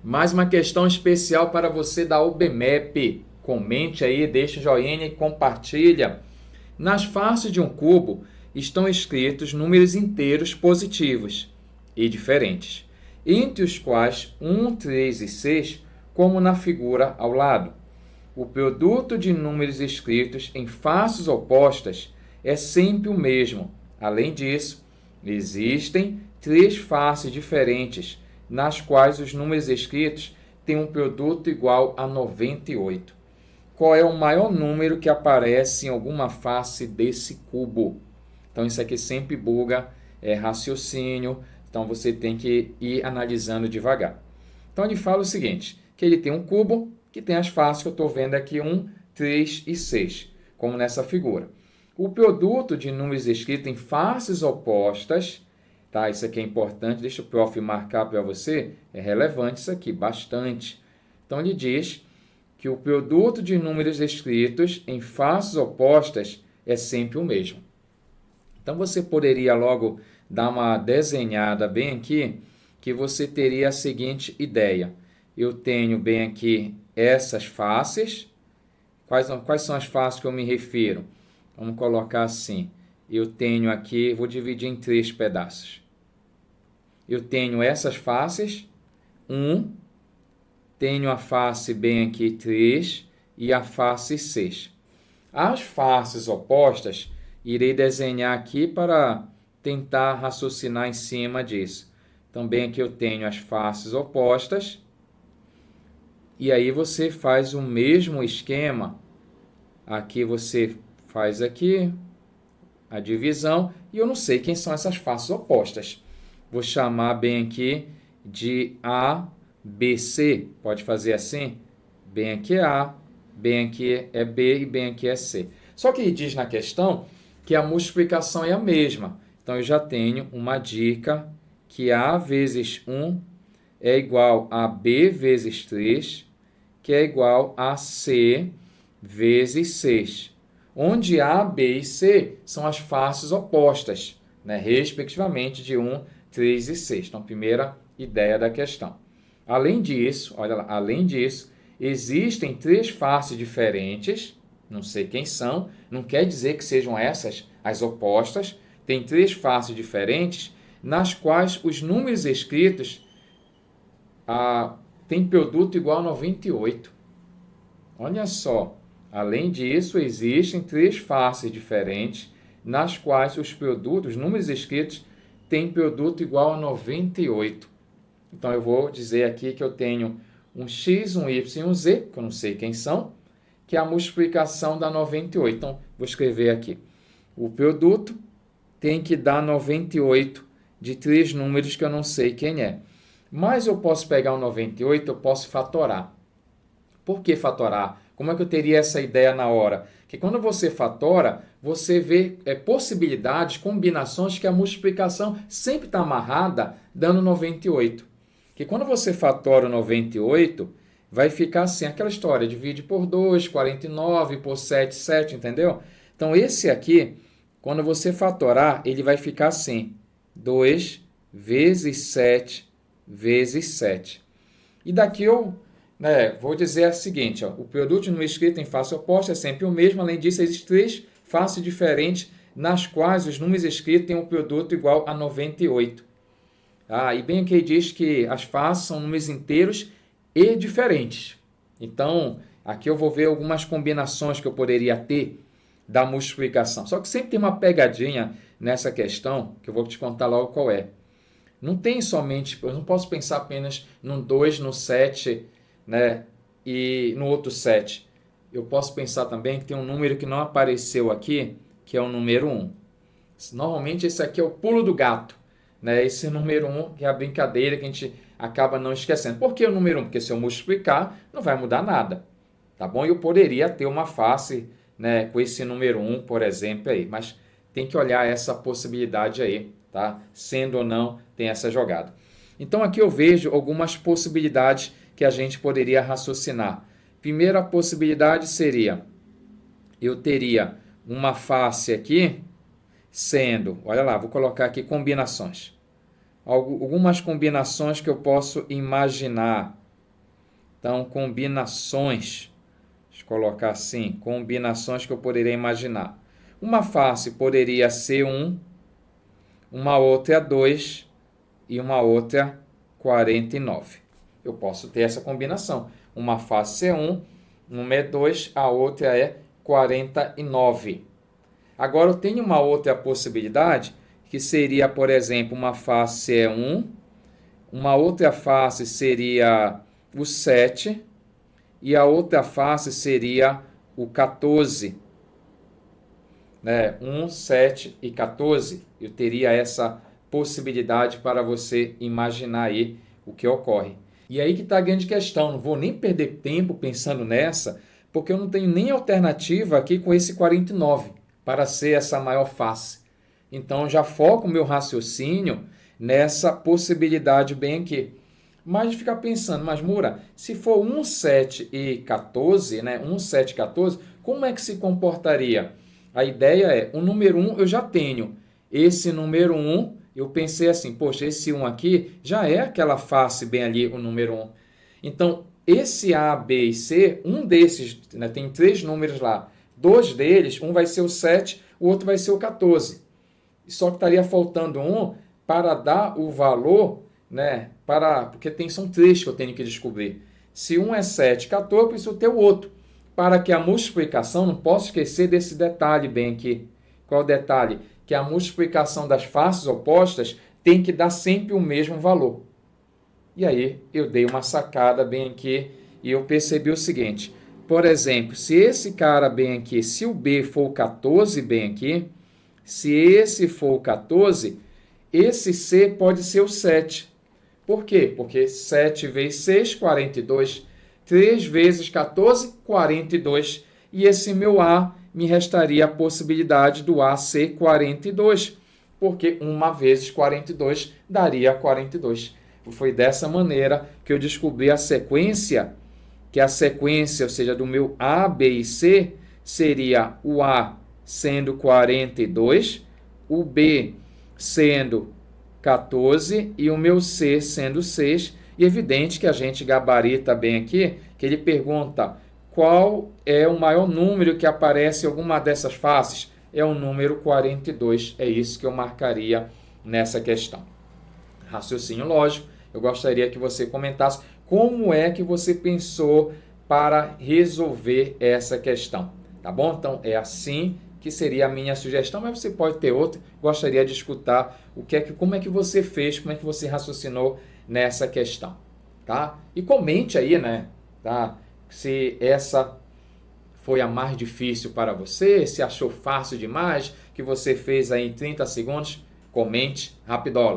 Mais uma questão especial para você da UBMEP. Comente aí, deixa o joinha e compartilha. Nas faces de um cubo estão escritos números inteiros positivos e diferentes, entre os quais 1, 3 e 6, como na figura ao lado. O produto de números escritos em faces opostas é sempre o mesmo. Além disso, existem três faces diferentes, nas quais os números escritos têm um produto igual a 98. Qual é o maior número que aparece em alguma face desse cubo? Então, isso aqui sempre buga raciocínio, então você tem que ir analisando devagar. Então, ele fala o seguinte, que ele tem um cubo que tem as faces que eu estou vendo aqui, 1, 3 e 6, como nessa figura. O produto de números escritos em faces opostas, tá? Isso aqui é importante, deixa o prof marcar para você, é relevante isso aqui, bastante. Então, ele diz que o produto de números escritos em faces opostas é sempre o mesmo. Então, você poderia logo dar uma desenhada bem aqui, que você teria a seguinte ideia. Eu tenho bem aqui essas faces. Quais são as faces que eu me refiro? Vamos colocar assim. Eu tenho aqui, vou dividir em três pedaços. Eu tenho essas faces, 1, tenho a face bem aqui 3 e a face 6. As faces opostas, irei desenhar aqui para tentar raciocinar em cima disso. Também aqui eu tenho as faces opostas. E aí você faz o mesmo esquema. Aqui você faz aqui a divisão. E eu não sei quem são essas faces opostas. Vou chamar bem aqui de A, B, C. Pode fazer assim? Bem aqui é A, bem aqui é B e bem aqui é C. Só que diz na questão que a multiplicação é a mesma. Então, eu já tenho uma dica que A vezes 1 é igual a B vezes 3, que é igual a C vezes 6. Onde A, B e C são as faces opostas, né? Respectivamente de 1, 3 e 6. Então, primeira ideia da questão. Além disso, olha lá, além disso, existem três faces diferentes, não sei quem são, não quer dizer que sejam essas as opostas, tem três faces diferentes, nas quais os números escritos têm produto igual a 98. Olha só, além disso, existem três faces diferentes, nas quais os números escritos, têm produto igual a 98. Então, eu vou dizer aqui que eu tenho um x, um y e um z, que eu não sei quem são, que é a multiplicação da 98. Então, vou escrever aqui. O produto tem que dar 98 de três números que eu não sei quem é. Mas eu posso pegar o 98, eu posso fatorar. Por que fatorar? Como é que eu teria essa ideia na hora? Que quando você fatora, você vê possibilidades, combinações que a multiplicação sempre está amarrada, dando 98. Que quando você fatora o 98, vai ficar assim, aquela história, divide por 2, 49, por 7, 7, entendeu? Então, esse aqui, quando você fatorar, ele vai ficar assim, 2 vezes 7 vezes 7. E daqui eu vou dizer o seguinte, ó, o produto de número escrito em face oposta é sempre o mesmo, além disso, existem três faces diferentes, nas quais os números escritos têm um produto igual a 98. E bem aqui diz que as faces são números inteiros e diferentes. Então, aqui eu vou ver algumas combinações que eu poderia ter da multiplicação. Só que sempre tem uma pegadinha nessa questão, que eu vou te contar logo qual é. Não tem somente, eu não posso pensar apenas no 2, no 7, né, e no outro 7. Eu posso pensar também que tem um número que não apareceu aqui, que é o número 1. Normalmente esse aqui é o pulo do gato. Né? Esse número 1, que é a brincadeira que a gente acaba não esquecendo. Por que o número 1? Porque se eu multiplicar, não vai mudar nada. Tá bom? Eu poderia ter uma face, né, com esse número 1, por exemplo, aí. Mas tem que olhar essa possibilidade aí, tá? Sendo ou não, tem essa jogada. Então, aqui eu vejo algumas possibilidades que a gente poderia raciocinar. Primeira possibilidade seria, eu teria uma face aqui, sendo, olha lá, vou colocar aqui combinações. Algumas combinações que eu posso imaginar. Então, combinações, deixa eu colocar assim, combinações que eu poderia imaginar. Uma face poderia ser 1, uma outra 2 e uma outra 49. Eu posso ter essa combinação. Uma face é 1, uma é 2, a outra é 49. Agora, eu tenho uma outra possibilidade, que seria, por exemplo, uma face é 1, uma outra face seria o 7 e a outra face seria o 14. 1, 7 e 14. Eu teria essa possibilidade para você imaginar aí o que ocorre. E aí que está a grande questão. Não vou nem perder tempo pensando nessa, porque eu não tenho nem alternativa aqui com esse 49 para ser essa maior face. Então, eu já foco o meu raciocínio nessa possibilidade bem aqui. Mas ficar pensando, mas Moura, se for 1, 7 e 14, 1, 7 e 14, como é que se comportaria? A ideia é, o número 1 eu já tenho. Esse número 1, eu pensei assim, poxa, esse 1 aqui já é aquela face bem ali, o número 1. Então, esse A, B e C, um desses, tem 3 números lá. 2 deles, um vai ser o 7, o outro vai ser o 14. Só que estaria faltando um para dar o valor, porque são 3 que eu tenho que descobrir. Se um é 7, 14, eu preciso ter o outro. Para que a multiplicação, não posso esquecer desse detalhe bem aqui. Qual é o detalhe? Que a multiplicação das faces opostas tem que dar sempre o mesmo valor. E aí eu dei uma sacada bem aqui e eu percebi o seguinte. Por exemplo, se esse cara bem aqui, se o B for o 14 bem aqui, se esse for o 14, esse C pode ser o 7. Por quê? Porque 7 vezes 6, 42. 3 vezes 14, 42. E esse meu A me restaria a possibilidade do A ser 42. Porque 1 vezes 42 daria 42. Foi dessa maneira que eu descobri a sequência, que a sequência, ou seja, do meu A, B e C, seria o A sendo 42, o B sendo 14 e o meu C sendo 6. E evidente que a gente gabarita bem aqui, que ele pergunta qual é o maior número que aparece em alguma dessas faces. É o número 42, é isso que eu marcaria nessa questão. Raciocínio lógico, eu gostaria que você comentasse como é que você pensou para resolver essa questão, tá bom? Então, é assim que seria a minha sugestão, mas você pode ter outra. Gostaria de escutar como é que você fez, como é que você raciocinou nessa questão, tá? E comente aí, tá? Se essa foi a mais difícil para você, se achou fácil demais, que você fez aí em 30 segundos, comente rapidola.